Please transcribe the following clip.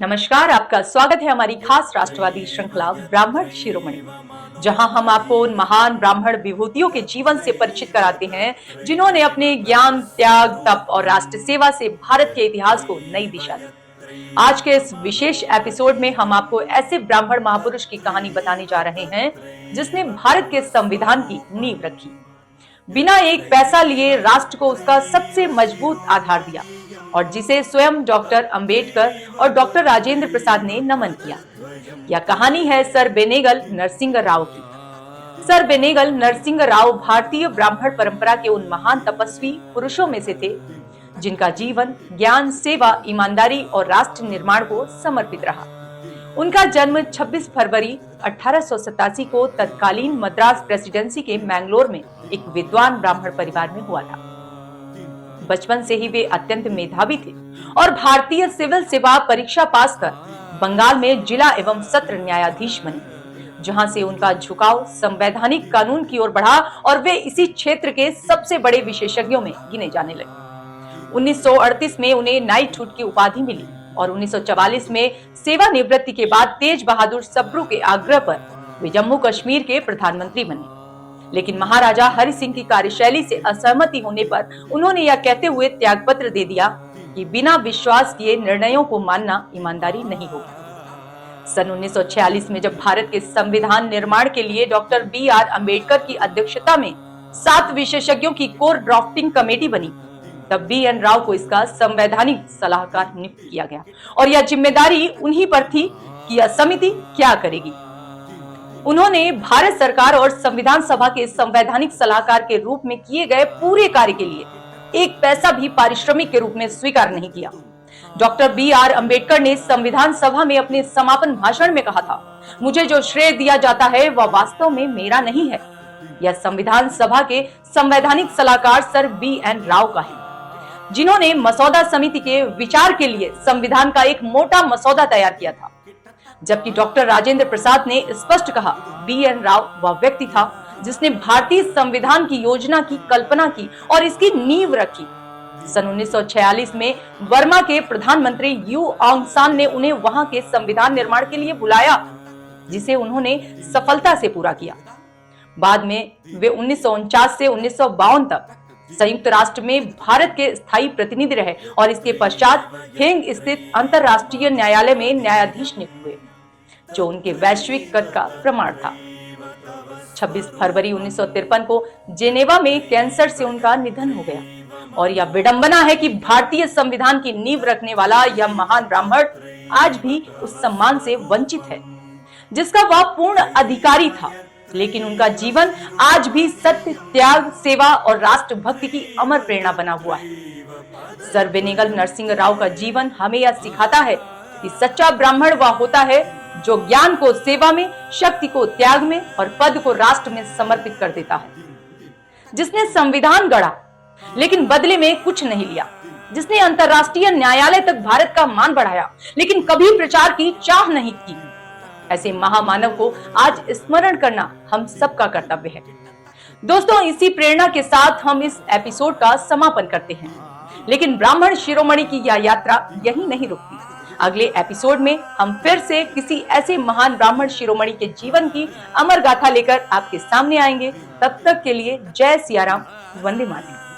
नमस्कार, आपका स्वागत है हमारी खास राष्ट्रवादी श्रृंखला ब्राह्मण शिरोमणि, जहां हम आपको उन महान ब्राह्मण विभूतियों के जीवन से परिचित कराते हैं जिन्होंने अपने ज्ञान, त्याग, तप और राष्ट्र सेवा से भारत के इतिहास को नई दिशा दी। आज के इस विशेष एपिसोड में हम आपको ऐसे ब्राह्मण महापुरुष की कहानी बताने जा रहे हैं जिसने भारत के संविधान की नींव रखी, बिना एक पैसा लिए राष्ट्र को उसका सबसे मजबूत आधार दिया और जिसे स्वयं डॉक्टर अंबेडकर और डॉक्टर राजेंद्र प्रसाद ने नमन किया। यह कहानी है सर बेनेगल नरसिंह राव की। सर बेनेगल नरसिंह राव भारतीय ब्राह्मण परंपरा के उन महान तपस्वी पुरुषों में से थे जिनका जीवन ज्ञान, सेवा, ईमानदारी और राष्ट्र निर्माण को समर्पित रहा। उनका जन्म 26 फरवरी 1887 को तत्कालीन मद्रास प्रेसिडेंसी के मैंगलोर में एक विद्वान ब्राह्मण परिवार में हुआ था। बचपन से ही वे अत्यंत मेधावी थे और भारतीय सिविल सेवा परीक्षा पास कर बंगाल में जिला एवं सत्र न्यायाधीश बने, जहां से उनका झुकाव संवैधानिक कानून की ओर बढ़ा और वे इसी क्षेत्र के सबसे बड़े विशेषज्ञों में गिने जाने लगे। 1938 में उन्हें नाइटहुड की उपाधि मिली और 1944 में सेवानिवृत्ति के बाद तेज बहादुर सप्रू के आग्रह पर वे जम्मू कश्मीर के प्रधानमंत्री बने। लेकिन महाराजा हरि सिंह की कार्यशैली से असहमति होने पर उन्होंने यह कहते हुए त्यागपत्र दे दिया कि बिना विश्वास किए निर्णयों को मानना ईमानदारी नहीं होगी। सन 1946 में जब भारत के संविधान निर्माण के लिए डॉक्टर B.R. अंबेडकर की अध्यक्षता में 7 विशेषज्ञों की कोर ड्राफ्टिंग कमेटी बनी, तब B.N. राव को इसका संवैधानिक सलाहकार नियुक्त किया गया और यह जिम्मेदारी उन्हीं पर थी कि यह समिति क्या करेगी। उन्होंने भारत सरकार और संविधान सभा के संवैधानिक सलाहकार के रूप में किए गए पूरे कार्य के लिए एक पैसा भी पारिश्रमिक के रूप में स्वीकार नहीं किया। Doctor B.R. अंबेडकर ने संविधान सभा में अपने समापन भाषण में कहा था, मुझे जो श्रेय दिया जाता है वह वास्तव में मेरा नहीं है, यह संविधान सभा के संवैधानिक सलाहकार सर B.N. राव का है, जिन्होंने मसौदा समिति के विचार के लिए संविधान का एक मोटा मसौदा तैयार किया था। जबकि डॉक्टर राजेंद्र प्रसाद ने स्पष्ट कहा, B.N. राव वह व्यक्ति था जिसने भारतीय संविधान की योजना की कल्पना की और इसकी नींव रखी। सन 1946 में वर्मा के प्रधानमंत्री यू ऑंग सान ने उन्हें वहां के संविधान निर्माण के लिए बुलाया, जिसे उन्होंने सफलता से पूरा किया। बाद में वे 1949 से 1952 तक संयुक्त राष्ट्र में भारत के स्थायी प्रतिनिधि रहे और इसके पश्चात हेग स्थित अंतरराष्ट्रीय न्यायालय में न्यायाधीश नियुक्त हुए, जो उनके वैश्विक कद का प्रमाण था। 26 फरवरी 1953 को जेनेवा में कैंसर से उनका निधन हो गया और यह विडंबना है कि भारतीय संविधान की नींव रखने वाला यह महान ब्राह्मण आज भी उस सम्मान से वंचित है जिसका वह पूर्ण अधिकारी था। लेकिन उनका जीवन आज भी सत्य, त्याग, सेवा और राष्ट्र भक्ति की अमर प्रेरणा बना हुआ है। सर बेनेगल नरसिंह राव का जीवन हमें यह सिखाता है कि सच्चा ब्राह्मण वह होता है जो ज्ञान को सेवा में, शक्ति को त्याग में और पद को राष्ट्र में समर्पित कर देता है, जिसने संविधान गढ़ा लेकिन बदले में कुछ नहीं लिया, जिसने अंतरराष्ट्रीय न्यायालय तक भारत का मान बढ़ाया लेकिन कभी प्रचार की चाह नहीं की। ऐसे महामानव को आज स्मरण करना हम सबका कर्तव्य है। दोस्तों, इसी प्रेरणा के साथ हम इस एपिसोड का समापन करते हैं, लेकिन ब्राह्मण शिरोमणि की यह यात्रा यही नहीं रुकती। अगले एपिसोड में हम फिर से किसी ऐसे महान ब्राह्मण शिरोमणि के जीवन की अमर गाथा लेकर आपके सामने आएंगे। तब तक के लिए जय सिया राम, वंदे मातरम।